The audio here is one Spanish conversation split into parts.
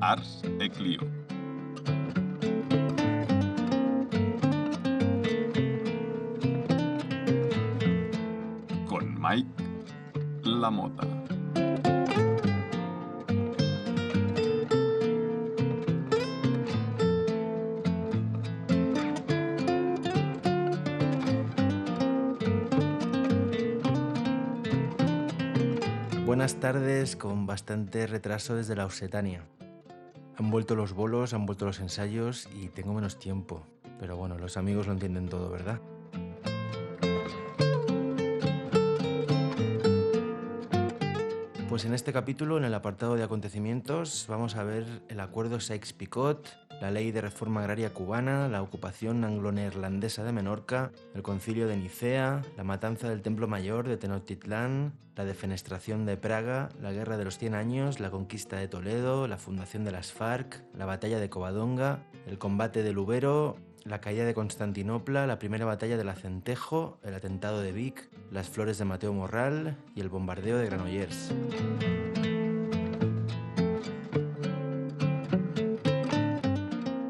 Ars et Clio. Con Mike Lamota. Buenas tardes con bastante retraso desde la Occitania. Han vuelto los bolos, han vuelto los ensayos y tengo menos tiempo. Pero bueno, los amigos lo entienden todo, ¿verdad? Pues en este capítulo, en el apartado de acontecimientos, vamos a ver el acuerdo Sykes-Picot, la ley de reforma agraria cubana, la ocupación anglo-neerlandesa de Menorca, el concilio de Nicea, la matanza del Templo Mayor de Tenochtitlán, la defenestración de Praga, la guerra de los 100 años, la conquista de Toledo, la fundación de las FARC, la batalla de Covadonga, el combate de Lubero, la caída de Constantinopla, la primera batalla del Acentejo, el atentado de Vic, las flores de Mateo Morral y el bombardeo de Granollers.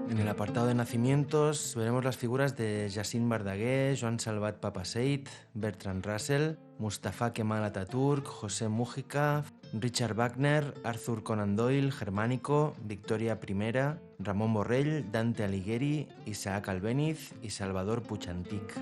En el apartado de nacimientos veremos las figuras de Jacint Verdaguer, Joan Salvat Papasseit, Bertrand Russell, Mustafa Kemal Atatürk, José Mújica, Richard Wagner, Arthur Conan Doyle, Germánico, Victoria I, Ramón Borrell, Dante Alighieri, Isaac Albéniz y Salvador Puig Antich.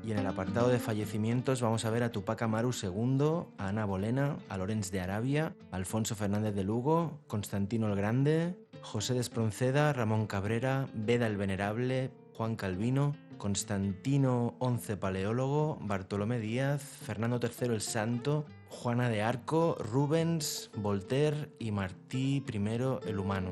Y en el apartado de fallecimientos vamos a ver a Tupac Amaru II, a Ana Bolena, a Lorenz de Arabia, a Alfonso Fernández de Lugo, Constantino el Grande, José de Espronceda, Ramón Cabrera, Beda el Venerable, Juan Calvino, Constantino XI Paleólogo, Bartolomé Díaz, Fernando III el Santo, Juana de Arco, Rubens, Voltaire y Martí I el Humano.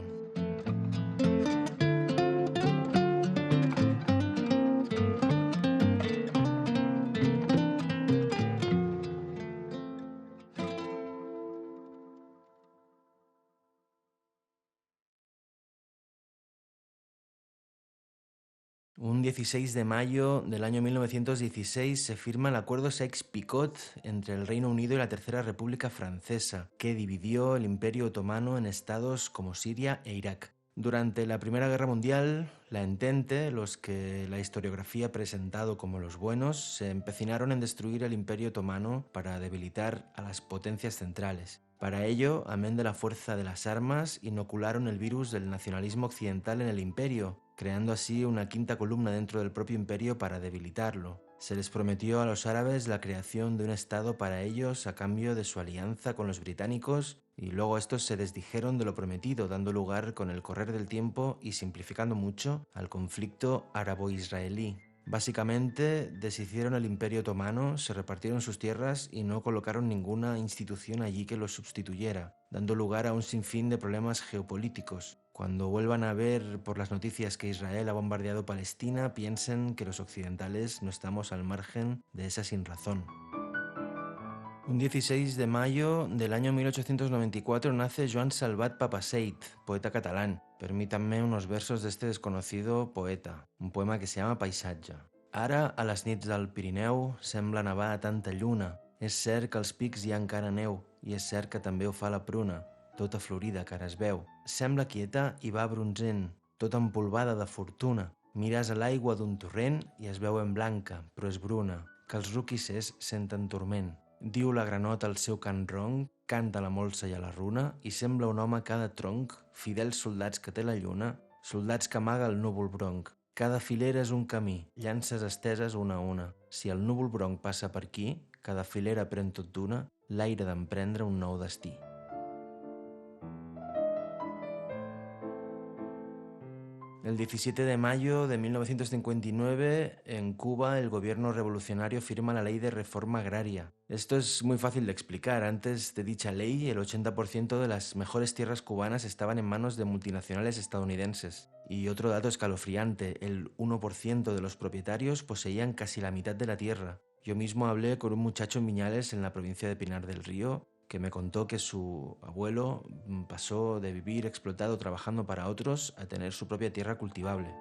Un 16 de mayo del año 1916 se firma el acuerdo Sykes-Picot entre el Reino Unido y la Tercera República Francesa, que dividió el Imperio Otomano en estados como Siria e Irak. Durante la Primera Guerra Mundial, la Entente, los que la historiografía ha presentado como los buenos, se empecinaron en destruir el Imperio Otomano para debilitar a las potencias centrales. Para ello, amén de la fuerza de las armas, inocularon el virus del nacionalismo occidental en el imperio, creando así una quinta columna dentro del propio imperio para debilitarlo. Se les prometió a los árabes la creación de un estado para ellos a cambio de su alianza con los británicos y luego estos se desdijeron de lo prometido, dando lugar con el correr del tiempo y simplificando mucho al conflicto árabo-israelí. Básicamente, deshicieron el Imperio Otomano, se repartieron sus tierras y no colocaron ninguna institución allí que los sustituyera, dando lugar a un sinfín de problemas geopolíticos. Cuando vuelvan a ver por las noticias que Israel ha bombardeado Palestina, piensen que los occidentales no estamos al margen de esa sinrazón. Un 16 de mayo del año 1894 nace Joan Salvat Papasseit, poeta catalán. Permítanme unos versos de este desconocido poeta, un poema que se llama Paisatge. Ara, a les nits del Pirineu, sembla nevar a tanta lluna. És cert que als pics hi ha encara neu, i és cert que també ho fa la pruna, tota florida que ara es veu. Sembla quieta i va bronzent, tota empolvada de fortuna. Mires a l'aigua d'un torrent i es veu en blanca, però és bruna, que els roquissers senten turment. Diu la granota al seu cant ronc, canta a la molsa i a la runa i sembla un home a cada tronc, fidels soldats que té la lluna, soldats que amaga el núvol bronc. Cada filera és un camí, llances esteses una a una. Si el núvol bronc passa per aquí, cada filera pren tot d'una, l'aire d'emprendre un nou destí. El 17 de mayo de 1959, en Cuba, el gobierno revolucionario firma la ley de reforma agraria. Esto es muy fácil de explicar. Antes de dicha ley, el 80% de las mejores tierras cubanas estaban en manos de multinacionales estadounidenses. Y otro dato escalofriante, el 1% de los propietarios poseían casi la mitad de la tierra. Yo mismo hablé con un muchacho en Viñales, en la provincia de Pinar del Río, que me contó que su abuelo pasó de vivir explotado trabajando para otros a tener su propia tierra cultivable.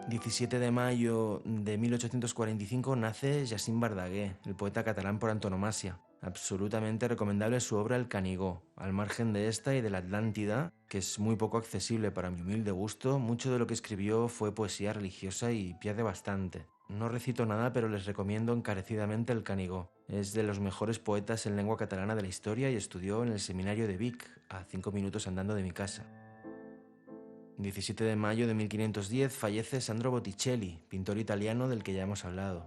17 de mayo de 1845 nace Jacint Verdaguer, el poeta catalán por antonomasia. Absolutamente recomendable su obra El Canigó. Al margen de esta y de la Atlántida, que es muy poco accesible para mi humilde gusto, mucho de lo que escribió fue poesía religiosa y pierde bastante. No recito nada, pero les recomiendo encarecidamente El Canigó. Es de los mejores poetas en lengua catalana de la historia y estudió en el seminario de Vic, a 5 minutos andando de mi casa. 17 de mayo de 1510 fallece Sandro Botticelli, pintor italiano del que ya hemos hablado.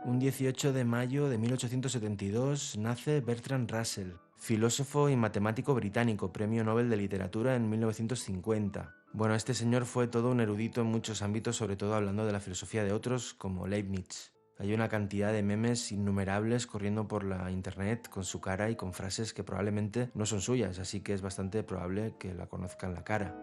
Un 18 de mayo de 1872 nace Bertrand Russell, filósofo y matemático británico, premio Nobel de Literatura en 1950. Bueno, este señor fue todo un erudito en muchos ámbitos, sobre todo hablando de la filosofía de otros, como Leibniz. Hay una cantidad de memes innumerables corriendo por la internet con su cara y con frases que probablemente no son suyas, así que es bastante probable que la conozcan la cara.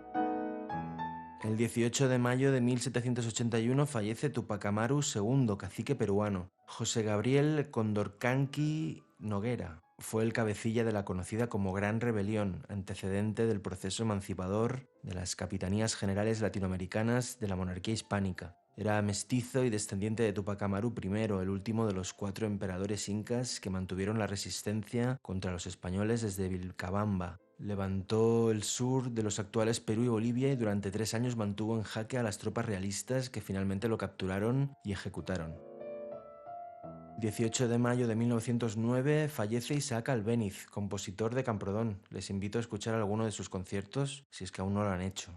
El 18 de mayo de 1781 fallece Tupac Amaru II, cacique peruano. José Gabriel Condorcanqui Noguera fue el cabecilla de la conocida como Gran Rebelión, antecedente del proceso emancipador de las capitanías generales latinoamericanas de la monarquía hispánica. Era mestizo y descendiente de Tupac Amaru I, el último de los 4 emperadores incas que mantuvieron la resistencia contra los españoles desde Vilcabamba. Levantó el sur de los actuales Perú y Bolivia y durante 3 años mantuvo en jaque a las tropas realistas que finalmente lo capturaron y ejecutaron. 18 de mayo de 1909 fallece Isaac Albéniz, compositor de Camprodón. Les invito a escuchar alguno de sus conciertos si es que aún no lo han hecho.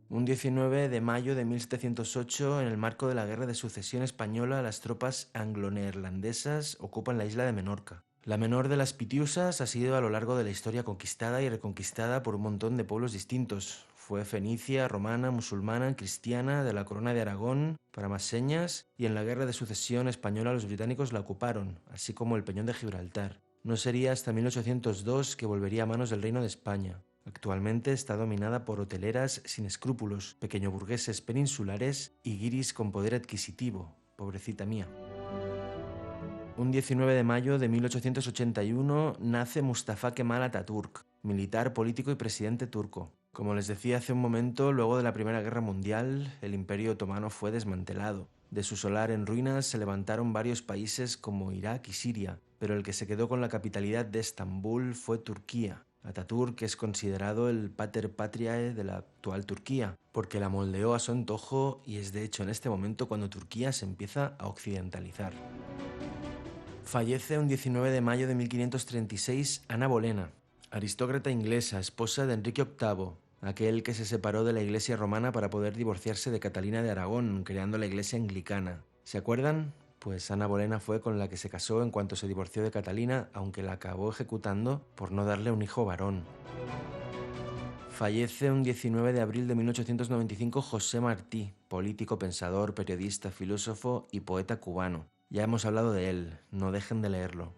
Un 19 de mayo de 1708, en el marco de la Guerra de Sucesión Española, las tropas anglo-neerlandesas ocupan la isla de Menorca. La menor de las Pitiusas ha sido a lo largo de la historia conquistada y reconquistada por un montón de pueblos distintos. Fue fenicia, romana, musulmana, cristiana, de la Corona de Aragón, para más señas, y en la Guerra de Sucesión Española los británicos la ocuparon, así como el Peñón de Gibraltar. No sería hasta 1802 que volvería a manos del Reino de España. Actualmente está dominada por hoteleras sin escrúpulos, pequeñoburgueses peninsulares y guiris con poder adquisitivo. Pobrecita mía. Un 19 de mayo de 1881 nace Mustafa Kemal Atatürk, militar, político y presidente turco. Como les decía hace un momento, luego de la Primera Guerra Mundial, el Imperio Otomano fue desmantelado. De su solar en ruinas se levantaron varios países como Irak y Siria, pero el que se quedó con la capitalidad de Estambul fue Turquía. Atatürk es considerado el pater patriae de la actual Turquía, porque la moldeó a su antojo y es de hecho en este momento cuando Turquía se empieza a occidentalizar. Fallece un 19 de mayo de 1536 Ana Bolena, aristócrata inglesa, esposa de Enrique VIII, aquel que se separó de la Iglesia romana para poder divorciarse de Catalina de Aragón, creando la Iglesia anglicana. ¿Se acuerdan? Pues Ana Bolena fue con la que se casó en cuanto se divorció de Catalina, aunque la acabó ejecutando por no darle un hijo varón. Fallece un 19 de abril de 1895 José Martí, político, pensador, periodista, filósofo y poeta cubano. Ya hemos hablado de él, no dejen de leerlo.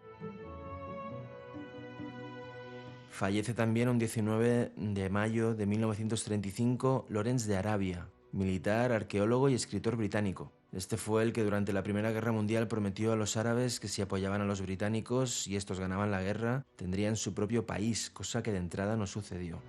Fallece también un 19 de mayo de 1935 Lawrence de Arabia, militar, arqueólogo y escritor británico. Este fue el que durante la Primera Guerra Mundial prometió a los árabes que si apoyaban a los británicos y estos ganaban la guerra, tendrían su propio país, cosa que de entrada no sucedió.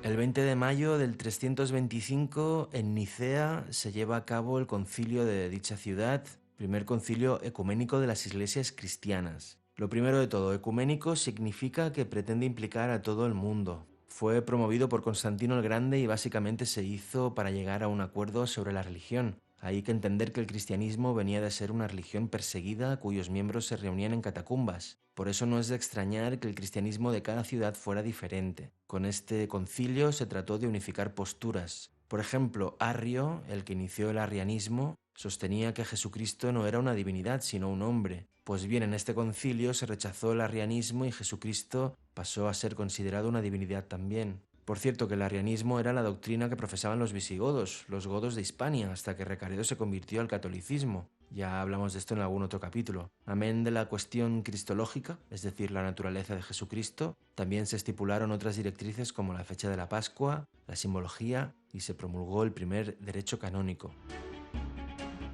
El 20 de mayo del 325, en Nicea, se lleva a cabo el concilio de dicha ciudad, primer concilio ecuménico de las iglesias cristianas. Lo primero de todo, ecuménico significa que pretende implicar a todo el mundo. Fue promovido por Constantino el Grande y básicamente se hizo para llegar a un acuerdo sobre la religión. Hay que entender que el cristianismo venía de ser una religión perseguida cuyos miembros se reunían en catacumbas. Por eso no es de extrañar que el cristianismo de cada ciudad fuera diferente. Con este concilio se trató de unificar posturas. Por ejemplo, Arrio, el que inició el arrianismo, sostenía que Jesucristo no era una divinidad sino un hombre. Pues bien, en este concilio se rechazó el arrianismo y Jesucristo pasó a ser considerado una divinidad también. Por cierto, que el arrianismo era la doctrina que profesaban los visigodos, los godos de Hispania, hasta que Recaredo se convirtió al catolicismo. Ya hablamos de esto en algún otro capítulo. Amén de la cuestión cristológica, es decir, la naturaleza de Jesucristo, también se estipularon otras directrices como la fecha de la Pascua, la simbología y se promulgó el primer derecho canónico.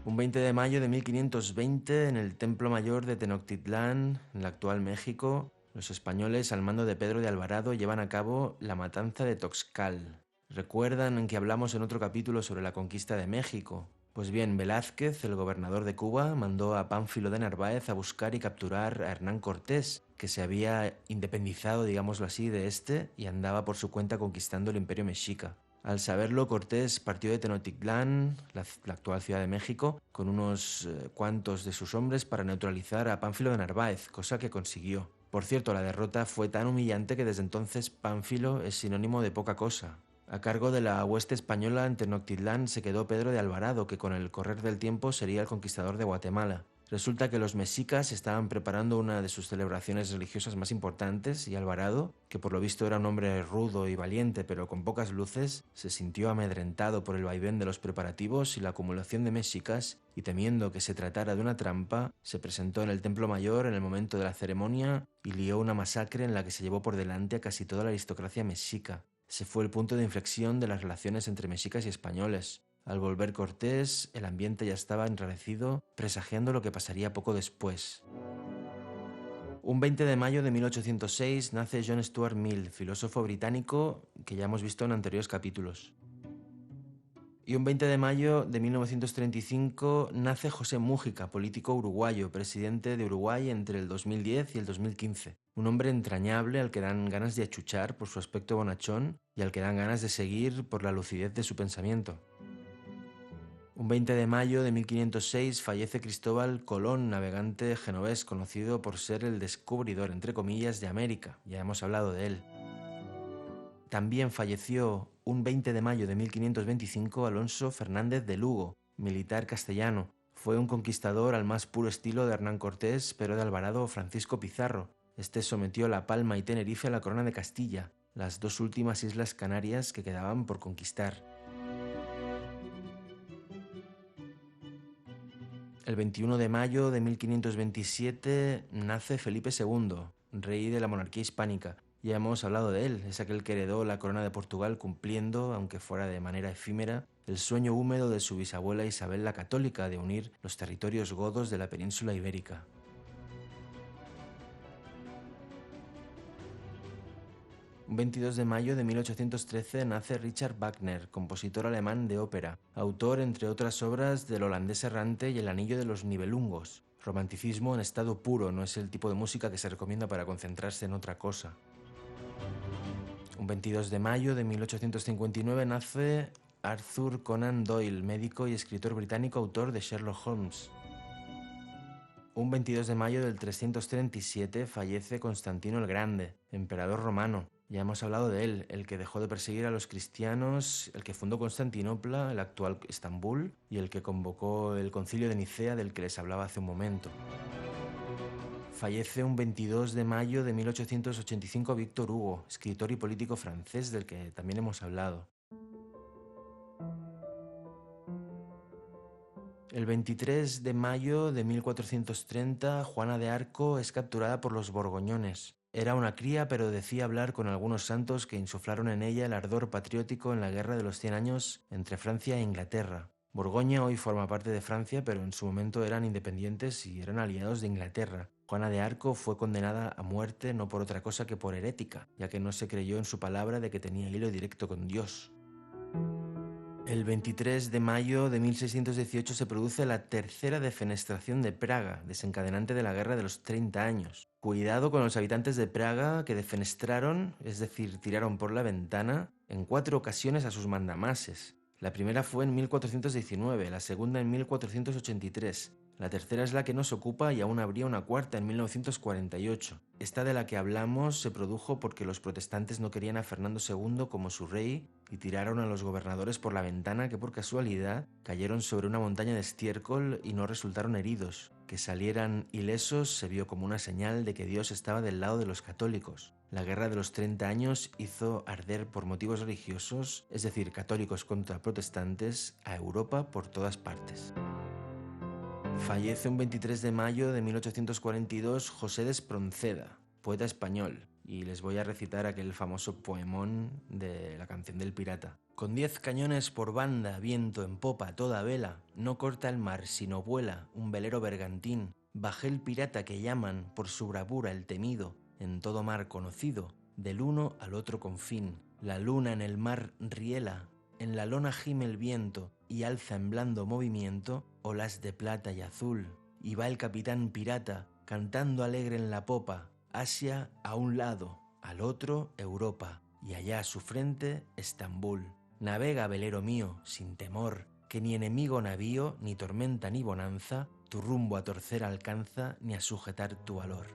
Un 20 de mayo de 1520, en el Templo Mayor de Tenochtitlán, en el actual México, los españoles, al mando de Pedro de Alvarado, llevan a cabo la matanza de Toxcal. ¿Recuerdan que hablamos en otro capítulo sobre la conquista de México? Pues bien, Velázquez, el gobernador de Cuba, mandó a Pánfilo de Narváez a buscar y capturar a Hernán Cortés, que se había independizado, digámoslo así, de este y andaba por su cuenta conquistando el imperio mexica. Al saberlo, Cortés partió de Tenochtitlán, la actual Ciudad de México, con unos cuantos de sus hombres para neutralizar a Pánfilo de Narváez, cosa que consiguió. Por cierto, la derrota fue tan humillante que desde entonces Pánfilo es sinónimo de poca cosa. A cargo de la hueste española en Tenochtitlán se quedó Pedro de Alvarado, que con el correr del tiempo sería el conquistador de Guatemala. Resulta que los mexicas estaban preparando una de sus celebraciones religiosas más importantes y Alvarado, que por lo visto era un hombre rudo y valiente pero con pocas luces, se sintió amedrentado por el vaivén de los preparativos y la acumulación de mexicas y temiendo que se tratara de una trampa, se presentó en el Templo Mayor en el momento de la ceremonia y lió una masacre en la que se llevó por delante a casi toda la aristocracia mexica. Ese fue el punto de inflexión de las relaciones entre mexicas y españoles. Al volver Cortés, el ambiente ya estaba enrarecido, presagiando lo que pasaría poco después. Un 20 de mayo de 1806 nace John Stuart Mill, filósofo británico que ya hemos visto en anteriores capítulos. Y un 20 de mayo de 1935 nace José Mújica, político uruguayo, presidente de Uruguay entre el 2010 y el 2015. Un hombre entrañable al que dan ganas de achuchar por su aspecto bonachón y al que dan ganas de seguir por la lucidez de su pensamiento. Un 20 de mayo de 1506 fallece Cristóbal Colón, navegante genovés, conocido por ser el descubridor, entre comillas, de América. Ya hemos hablado de él. También falleció un 20 de mayo de 1525 Alonso Fernández de Lugo, militar castellano. Fue un conquistador al más puro estilo de Hernán Cortés, pero de Alvarado o Francisco Pizarro. Este sometió La Palma y Tenerife a la corona de Castilla, las dos últimas islas Canarias que quedaban por conquistar. El 21 de mayo de 1527 nace Felipe II, rey de la monarquía hispánica. Ya hemos hablado de él, es aquel que heredó la corona de Portugal cumpliendo, aunque fuera de manera efímera, el sueño húmedo de su bisabuela Isabel la Católica de unir los territorios godos de la península ibérica. Un 22 de mayo de 1813 nace Richard Wagner, compositor alemán de ópera, autor entre otras obras del Holandés errante y El anillo de los Nibelungos. Romanticismo en estado puro, no es el tipo de música que se recomienda para concentrarse en otra cosa. Un 22 de mayo de 1859 nace Arthur Conan Doyle, médico y escritor británico, autor de Sherlock Holmes. Un 22 de mayo del 337 fallece Constantino el Grande, emperador romano. Ya hemos hablado de él, el que dejó de perseguir a los cristianos, el que fundó Constantinopla, el actual Estambul, y el que convocó el concilio de Nicea del que les hablaba hace un momento. Fallece un 22 de mayo de 1885 Víctor Hugo, escritor y político francés del que también hemos hablado. El 23 de mayo de 1430, Juana de Arco es capturada por los borgoñones. Era una cría, pero decía hablar con algunos santos que insuflaron en ella el ardor patriótico en la Guerra de los 100 años entre Francia e Inglaterra. Borgoña hoy forma parte de Francia, pero en su momento eran independientes y eran aliados de Inglaterra. Juana de Arco fue condenada a muerte no por otra cosa que por herética, ya que no se creyó en su palabra de que tenía hilo directo con Dios. El 23 de mayo de 1618 se produce la tercera defenestración de Praga, desencadenante de la Guerra de los 30 años. Cuidado con los habitantes de Praga que defenestraron, es decir, tiraron por la ventana, en 4 ocasiones a sus mandamases. La primera fue en 1419, la segunda en 1483. La tercera es la que nos ocupa y aún habría una cuarta en 1948. Esta de la que hablamos se produjo porque los protestantes no querían a Fernando II como su rey y tiraron a los gobernadores por la ventana que por casualidad cayeron sobre una montaña de estiércol y no resultaron heridos. Que salieran ilesos se vio como una señal de que Dios estaba del lado de los católicos. La Guerra de los 30 años hizo arder por motivos religiosos, es decir, católicos contra protestantes, a Europa por todas partes. Fallece un 23 de mayo de 1842 José de Espronceda, poeta español, y les voy a recitar aquel famoso poemón de la canción del pirata. Con 10 cañones por banda, viento en popa, toda vela, no corta el mar sino vuela un velero bergantín. Bajé el pirata que llaman por su bravura el temido, en todo mar conocido, del uno al otro confín. La luna en el mar riela, en la lona gime el viento y alza en blando movimiento olas de plata y azul. Y va el capitán pirata cantando alegre en la popa, Asia a un lado, al otro Europa, y allá a su frente Estambul. Navega, velero mío, sin temor, que ni enemigo navío, ni tormenta ni bonanza, tu rumbo a torcer alcanza, ni a sujetar tu valor.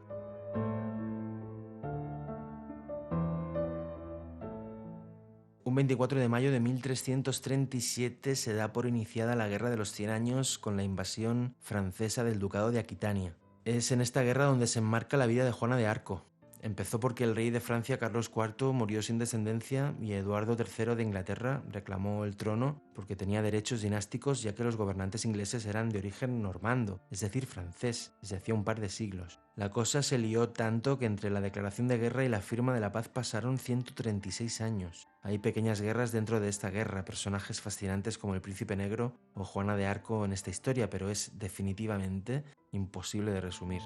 Un 24 de mayo de 1337 se da por iniciada la Guerra de los 100 años con la invasión francesa del Ducado de Aquitania. Es en esta guerra donde se enmarca la vida de Juana de Arco. Empezó porque el rey de Francia, Carlos IV, murió sin descendencia y Eduardo III de Inglaterra reclamó el trono porque tenía derechos dinásticos, ya que los gobernantes ingleses eran de origen normando, es decir, francés, desde hacía un par de siglos. La cosa se lió tanto que entre la declaración de guerra y la firma de la paz pasaron 136 años. Hay pequeñas guerras dentro de esta guerra, personajes fascinantes como el Príncipe Negro o Juana de Arco en esta historia, pero es definitivamente imposible de resumir.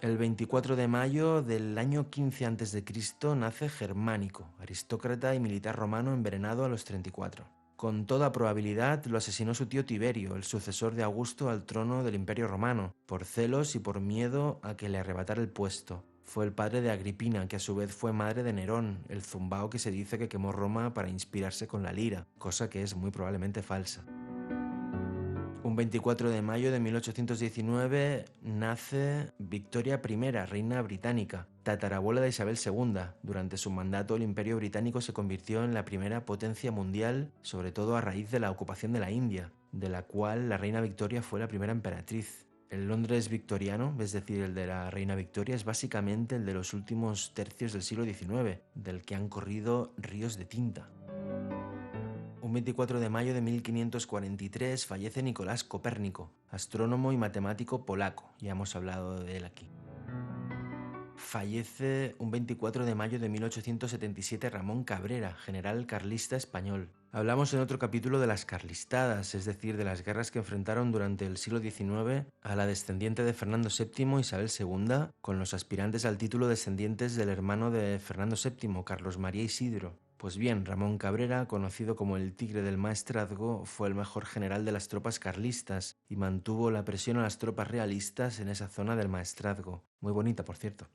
El 24 de mayo del año 15 a.C. nace Germánico, aristócrata y militar romano envenenado a los 34. Con toda probabilidad lo asesinó su tío Tiberio, el sucesor de Augusto al trono del Imperio Romano, por celos y por miedo a que le arrebatara el puesto. Fue el padre de Agripina, que a su vez fue madre de Nerón, el zumbao que se dice que quemó Roma para inspirarse con la lira, cosa que es muy probablemente falsa. Un 24 de mayo de 1819 nace Victoria I, reina británica, tatarabuela de Isabel II. Durante su mandato el Imperio Británico se convirtió en la primera potencia mundial, sobre todo a raíz de la ocupación de la India, de la cual la reina Victoria fue la primera emperatriz. El Londres victoriano, es decir, el de la reina Victoria, es básicamente el de los últimos tercios del siglo XIX, del que han corrido ríos de tinta. Un 24 de mayo de 1543 fallece Nicolás Copérnico, astrónomo y matemático polaco, ya hemos hablado de él aquí. Fallece un 24 de mayo de 1877 Ramón Cabrera, general carlista español. Hablamos en otro capítulo de las carlistadas, es decir, de las guerras que enfrentaron durante el siglo XIX a la descendiente de Fernando VII, Isabel II, con los aspirantes al título descendientes del hermano de Fernando VII, Carlos María Isidro. Pues bien, Ramón Cabrera, conocido como el Tigre del Maestrazgo, fue el mejor general de las tropas carlistas y mantuvo la presión a las tropas realistas en esa zona del Maestrazgo. Muy bonita, por cierto.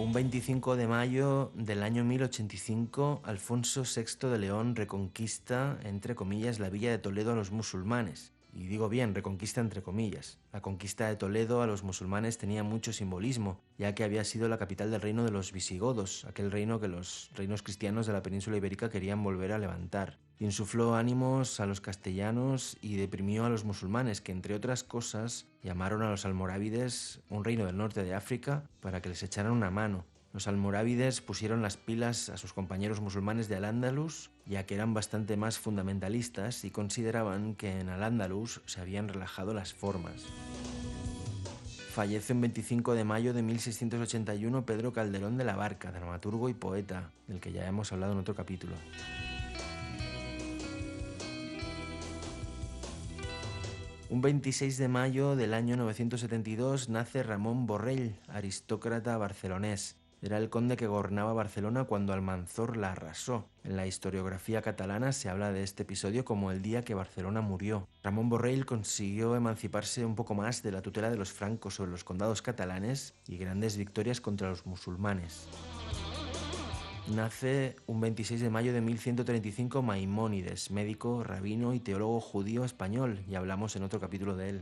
Un 25 de mayo del año 1085, Alfonso VI de León reconquista, entre comillas, la villa de Toledo a los musulmanes. Y digo bien, reconquista entre comillas. La conquista de Toledo a los musulmanes tenía mucho simbolismo, ya que había sido la capital del reino de los visigodos, aquel reino que los reinos cristianos de la península ibérica querían volver a levantar. Insufló ánimos a los castellanos y deprimió a los musulmanes, que entre otras cosas llamaron a los almorávides, un reino del norte de África, para que les echaran una mano. Los almorávides pusieron las pilas a sus compañeros musulmanes de Al-Ándalus, ya que eran bastante más fundamentalistas y consideraban que en Al-Ándalus se habían relajado las formas. Fallece el 25 de mayo de 1681 Pedro Calderón de la Barca, dramaturgo y poeta, del que ya hemos hablado en otro capítulo. Un 26 de mayo del año 972 nace Ramón Borrell, aristócrata barcelonés. Era el conde que gobernaba Barcelona cuando Almanzor la arrasó. En la historiografía catalana se habla de este episodio como el día que Barcelona murió. Ramón Borrell consiguió emanciparse un poco más de la tutela de los francos sobre los condados catalanes y grandes victorias contra los musulmanes. Nace un 26 de mayo de 1135 Maimónides, médico, rabino y teólogo judío español, y hablamos en otro capítulo de él.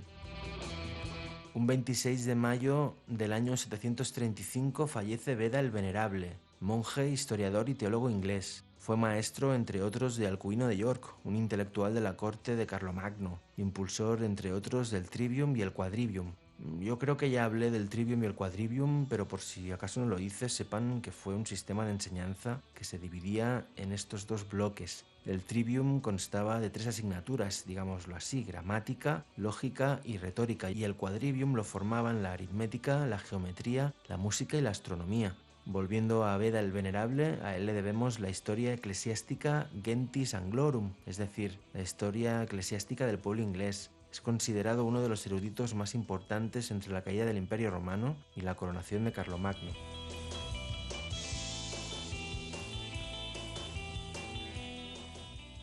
Un 26 de mayo del año 735 fallece Beda el Venerable, monje, historiador y teólogo inglés. Fue maestro, entre otros, de Alcuino de York, un intelectual de la corte de Carlomagno, impulsor, entre otros, del Trivium y el Quadrivium. Yo creo que ya hablé del trivium y el quadrivium, pero por si acaso no lo hice, sepan que fue un sistema de enseñanza que se dividía en estos dos bloques. El trivium constaba de 3 asignaturas, digámoslo así, gramática, lógica y retórica, y el quadrivium lo formaban la aritmética, la geometría, la música y la astronomía. Volviendo a Beda el Venerable, a él le debemos la historia eclesiástica Gentis Anglorum, es decir, la historia eclesiástica del pueblo inglés. Es considerado uno de los eruditos más importantes entre la caída del Imperio Romano y la coronación de Carlomagno.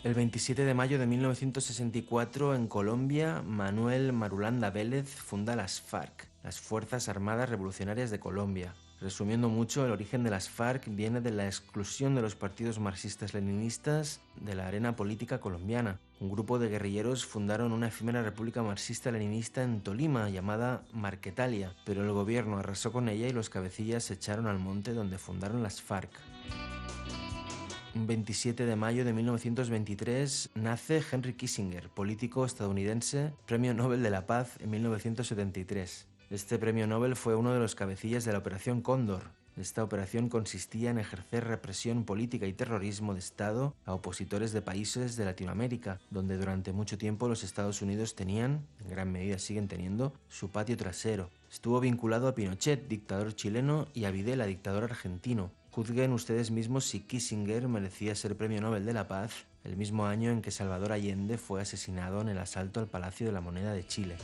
El 27 de mayo de 1964, en Colombia, Manuel Marulanda Vélez funda las FARC, las Fuerzas Armadas Revolucionarias de Colombia. Resumiendo mucho, el origen de las FARC viene de la exclusión de los partidos marxistas-leninistas de la arena política colombiana. Un grupo de guerrilleros fundaron una efímera república marxista-leninista en Tolima llamada Marquetalia, pero el gobierno arrasó con ella y los cabecillas se echaron al monte donde fundaron las FARC. Un 27 de mayo de 1923 nace Henry Kissinger, político estadounidense, Premio Nobel de la Paz en 1973. Este premio Nobel fue uno de los cabecillas de la Operación Cóndor. Esta operación consistía en ejercer represión política y terrorismo de Estado a opositores de países de Latinoamérica, donde durante mucho tiempo los Estados Unidos tenían, en gran medida siguen teniendo, su patio trasero. Estuvo vinculado a Pinochet, dictador chileno, y a Videla, dictador argentino. Juzguen ustedes mismos si Kissinger merecía ser Premio Nobel de la Paz el mismo año en que Salvador Allende fue asesinado en el asalto al Palacio de la Moneda de Chile.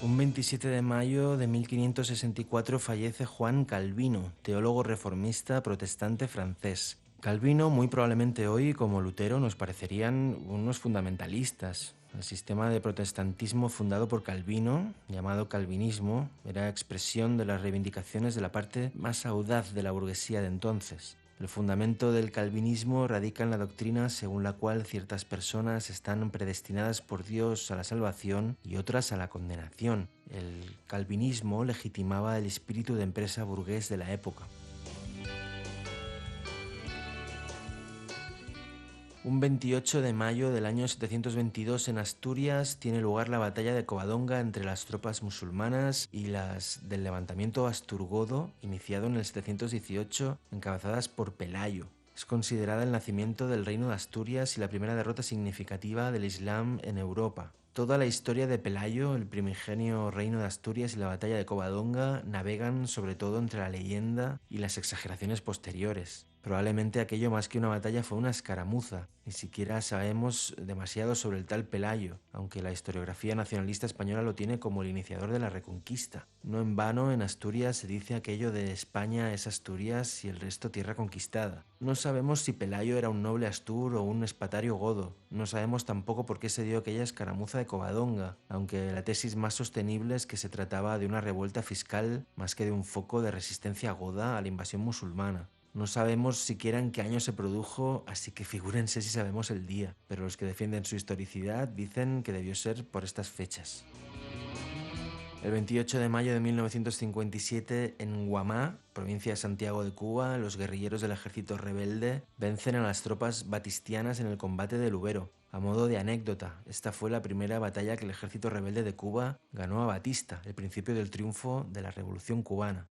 Un 27 de mayo de 1564 fallece Juan Calvino, teólogo reformista protestante francés. Calvino, muy probablemente hoy, como Lutero, nos parecerían unos fundamentalistas. El sistema de protestantismo fundado por Calvino, llamado calvinismo, era expresión de las reivindicaciones de la parte más audaz de la burguesía de entonces. El fundamento del calvinismo radica en la doctrina según la cual ciertas personas están predestinadas por Dios a la salvación y otras a la condenación. El calvinismo legitimaba el espíritu de empresa burgués de la época. Un 28 de mayo del año 722 en Asturias tiene lugar la batalla de Covadonga entre las tropas musulmanas y las del levantamiento asturgodo, iniciado en el 718, encabezadas por Pelayo. Es considerada el nacimiento del reino de Asturias y la primera derrota significativa del Islam en Europa. Toda la historia de Pelayo, el primigenio reino de Asturias y la batalla de Covadonga navegan sobre todo entre la leyenda y las exageraciones posteriores. Probablemente aquello más que una batalla fue una escaramuza. Ni siquiera sabemos demasiado sobre el tal Pelayo, aunque la historiografía nacionalista española lo tiene como el iniciador de la Reconquista. No en vano en Asturias se dice aquello de España es Asturias y el resto tierra conquistada. No sabemos si Pelayo era un noble astur o un espatario godo. No sabemos tampoco por qué se dio aquella escaramuza de Covadonga, aunque la tesis más sostenible es que se trataba de una revuelta fiscal más que de un foco de resistencia goda a la invasión musulmana. No sabemos siquiera en qué año se produjo, así que figúrense si sabemos el día, pero los que defienden su historicidad dicen que debió ser por estas fechas. El 28 de mayo de 1957, en Guamá, provincia de Santiago de Cuba, los guerrilleros del ejército rebelde vencen a las tropas batistianas en el combate de Lubero. A modo de anécdota, esta fue la primera batalla que el ejército rebelde de Cuba ganó a Batista, el principio del triunfo de la Revolución cubana.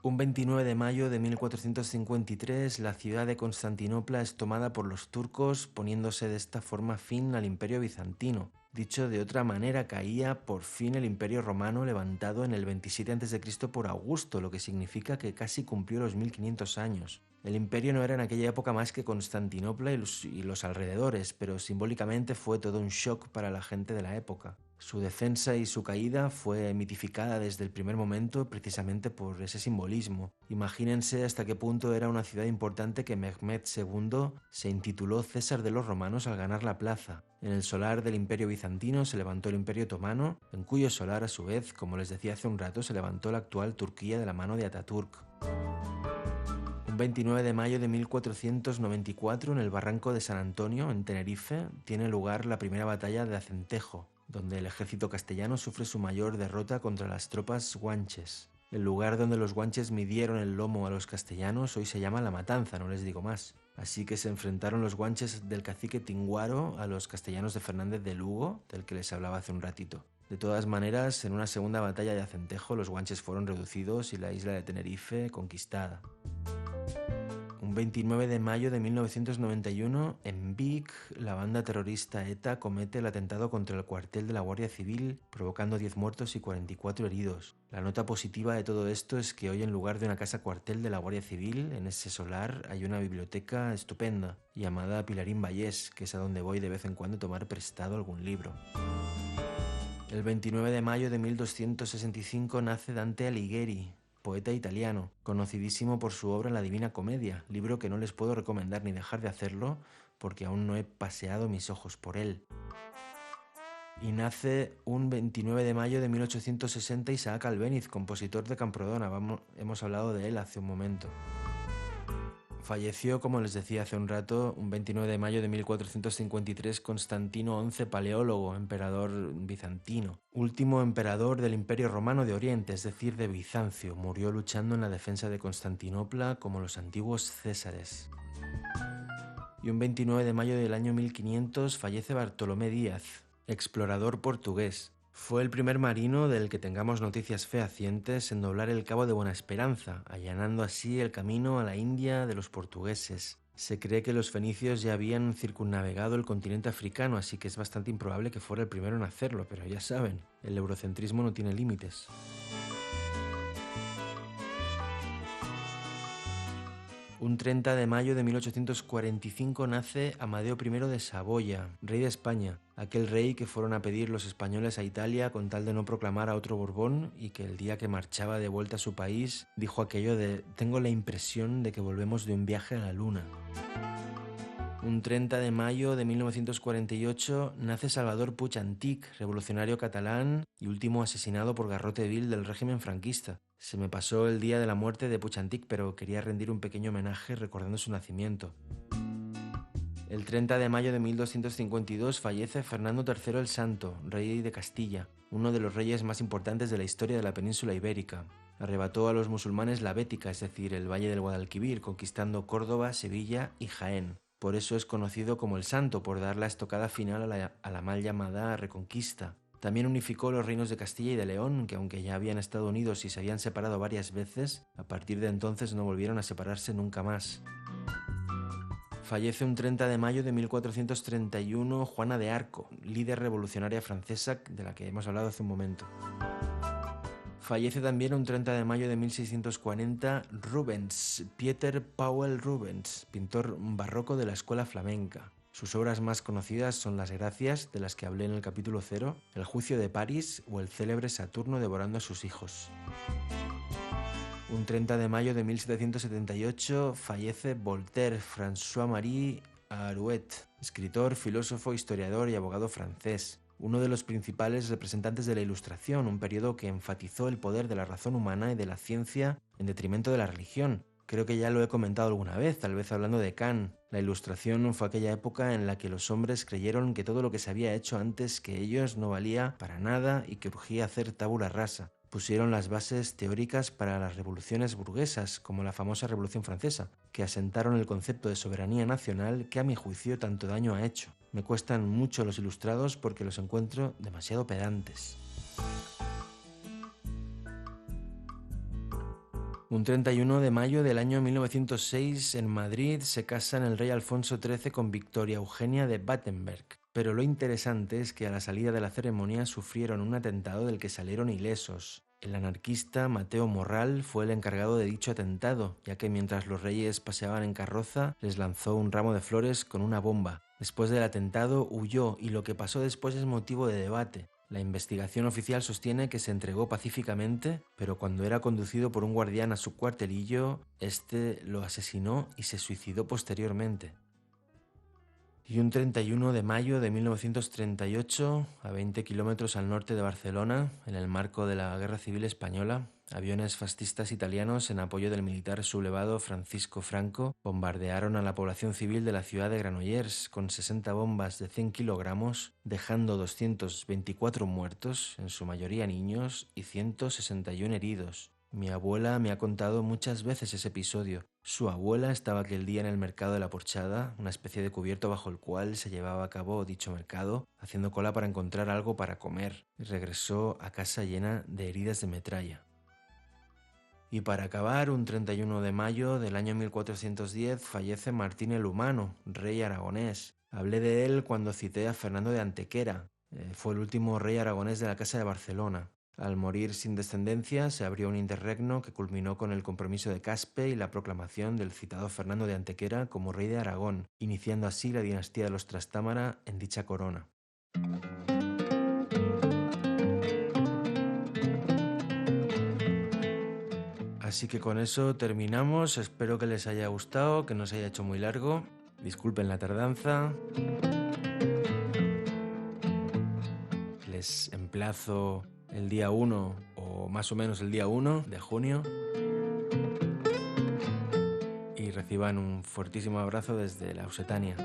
Un 29 de mayo de 1453, la ciudad de Constantinopla es tomada por los turcos, poniéndose de esta forma fin al Imperio bizantino. Dicho de otra manera, caía por fin el Imperio romano levantado en el 27 a.C. por Augusto, lo que significa que casi cumplió los 1500 años. El imperio no era en aquella época más que Constantinopla y los alrededores, pero simbólicamente fue todo un shock para la gente de la época. Su defensa y su caída fue mitificada desde el primer momento precisamente por ese simbolismo. Imagínense hasta qué punto era una ciudad importante que Mehmed II se intituló César de los romanos al ganar la plaza. En el solar del Imperio bizantino se levantó el Imperio otomano, en cuyo solar a su vez, como les decía hace un rato, se levantó la actual Turquía de la mano de Ataturk. Un 29 de mayo de 1494, en el barranco de San Antonio, en Tenerife, tiene lugar la primera batalla de Acentejo, donde el ejército castellano sufre su mayor derrota contra las tropas guanches. El lugar donde los guanches midieron el lomo a los castellanos hoy se llama La Matanza, no les digo más. Así que se enfrentaron los guanches del cacique Tinguaro a los castellanos de Fernández de Lugo, del que les hablaba hace un ratito. De todas maneras, en una segunda batalla de Acentejo, los guanches fueron reducidos y la isla de Tenerife conquistada. Un 29 de mayo de 1991, en Vic, la banda terrorista ETA comete el atentado contra el cuartel de la Guardia Civil, provocando 10 muertos y 44 heridos. La nota positiva de todo esto es que hoy, en lugar de una casa cuartel de la Guardia Civil, en ese solar hay una biblioteca estupenda, llamada Pilarín Vallés, que es a donde voy de vez en cuando a tomar prestado algún libro. El 29 de mayo de 1265 nace Dante Alighieri, poeta italiano, conocidísimo por su obra La Divina Comedia, libro que no les puedo recomendar ni dejar de hacerlo porque aún no he paseado mis ojos por él. Y nace un 29 de mayo de 1860 Isaac Albéniz, compositor de Camprodona, hemos hablado de él hace un momento. Falleció, como les decía hace un rato, un 29 de mayo de 1453 Constantino XI, paleólogo, emperador bizantino. Último emperador del Imperio Romano de Oriente, es decir, de Bizancio. Murió luchando en la defensa de Constantinopla como los antiguos césares. Y un 29 de mayo del año 1500 fallece Bartolomé Díaz, explorador portugués. Fue el primer marino del que tengamos noticias fehacientes en doblar el Cabo de Buena Esperanza, allanando así el camino a la India de los portugueses. Se cree que los fenicios ya habían circunnavegado el continente africano, así que es bastante improbable que fuera el primero en hacerlo, pero ya saben, el eurocentrismo no tiene límites. Un 30 de mayo de 1845 nace Amadeo I de Saboya, rey de España, aquel rey que fueron a pedir los españoles a Italia con tal de no proclamar a otro Borbón y que el día que marchaba de vuelta a su país dijo aquello de «tengo la impresión de que volvemos de un viaje a la luna». Un 30 de mayo de 1948 nace Salvador Puig Antich, revolucionario catalán y último asesinado por garrote vil del régimen franquista. Se me pasó el día de la muerte de Puig Antich, pero quería rendir un pequeño homenaje recordando su nacimiento. El 30 de mayo de 1252 fallece Fernando III el Santo, rey de Castilla, uno de los reyes más importantes de la historia de la península ibérica. Arrebató a los musulmanes la Bética, es decir, el valle del Guadalquivir, conquistando Córdoba, Sevilla y Jaén. Por eso es conocido como el Santo, por dar la estocada final a la mal llamada Reconquista. También unificó los reinos de Castilla y de León, que aunque ya habían estado unidos y se habían separado varias veces, a partir de entonces no volvieron a separarse nunca más. Fallece un 30 de mayo de 1431 Juana de Arco, líder revolucionaria francesa de la que hemos hablado hace un momento. Fallece también un 30 de mayo de 1640 Rubens, Pieter Paul Rubens, pintor barroco de la escuela flamenca. Sus obras más conocidas son Las Gracias, de las que hablé en el capítulo 0, El Juicio de París o el célebre Saturno devorando a sus hijos. Un 30 de mayo de 1778 fallece Voltaire, François-Marie Arouet, escritor, filósofo, historiador y abogado francés. Uno de los principales representantes de la Ilustración, un periodo que enfatizó el poder de la razón humana y de la ciencia en detrimento de la religión. Creo que ya lo he comentado alguna vez, tal vez hablando de Kant. La Ilustración fue aquella época en la que los hombres creyeron que todo lo que se había hecho antes que ellos no valía para nada y que urgía hacer tabula rasa. Pusieron las bases teóricas para las revoluciones burguesas, como la famosa Revolución Francesa, que asentaron el concepto de soberanía nacional que a mi juicio tanto daño ha hecho. Me cuestan mucho los ilustrados porque los encuentro demasiado pedantes. Un 31 de mayo del año 1906, en Madrid, se casan el rey Alfonso XIII con Victoria Eugenia de Battenberg. Pero lo interesante es que a la salida de la ceremonia sufrieron un atentado del que salieron ilesos. El anarquista Mateo Morral fue el encargado de dicho atentado, ya que mientras los reyes paseaban en carroza, les lanzó un ramo de flores con una bomba. Después del atentado huyó y lo que pasó después es motivo de debate. La investigación oficial sostiene que se entregó pacíficamente, pero cuando era conducido por un guardián a su cuartelillo, este lo asesinó y se suicidó posteriormente. Y un 31 de mayo de 1938, a 20 kilómetros al norte de Barcelona, en el marco de la Guerra Civil Española, aviones fascistas italianos en apoyo del militar sublevado Francisco Franco bombardearon a la población civil de la ciudad de Granollers con 60 bombas de 100 kilogramos, dejando 224 muertos, en su mayoría niños, y 161 heridos. Mi abuela me ha contado muchas veces ese episodio. Su abuela estaba aquel día en el mercado de la Porchada, una especie de cubierto bajo el cual se llevaba a cabo dicho mercado, haciendo cola para encontrar algo para comer, y regresó a casa llena de heridas de metralla. Y para acabar, un 31 de mayo del año 1410 fallece Martín el Humano, rey aragonés. Hablé de él cuando cité a Fernando de Antequera. Fue el último rey aragonés de la Casa de Barcelona. Al morir sin descendencia, se abrió un interregno que culminó con el compromiso de Caspe y la proclamación del citado Fernando de Antequera como rey de Aragón, iniciando así la dinastía de los Trastámara en dicha corona. Así que con eso terminamos, espero que les haya gustado, que no se haya hecho muy largo. Disculpen la tardanza. Les emplazo el día 1 o más o menos el día 1 de junio y reciban un fortísimo abrazo desde la Occitania.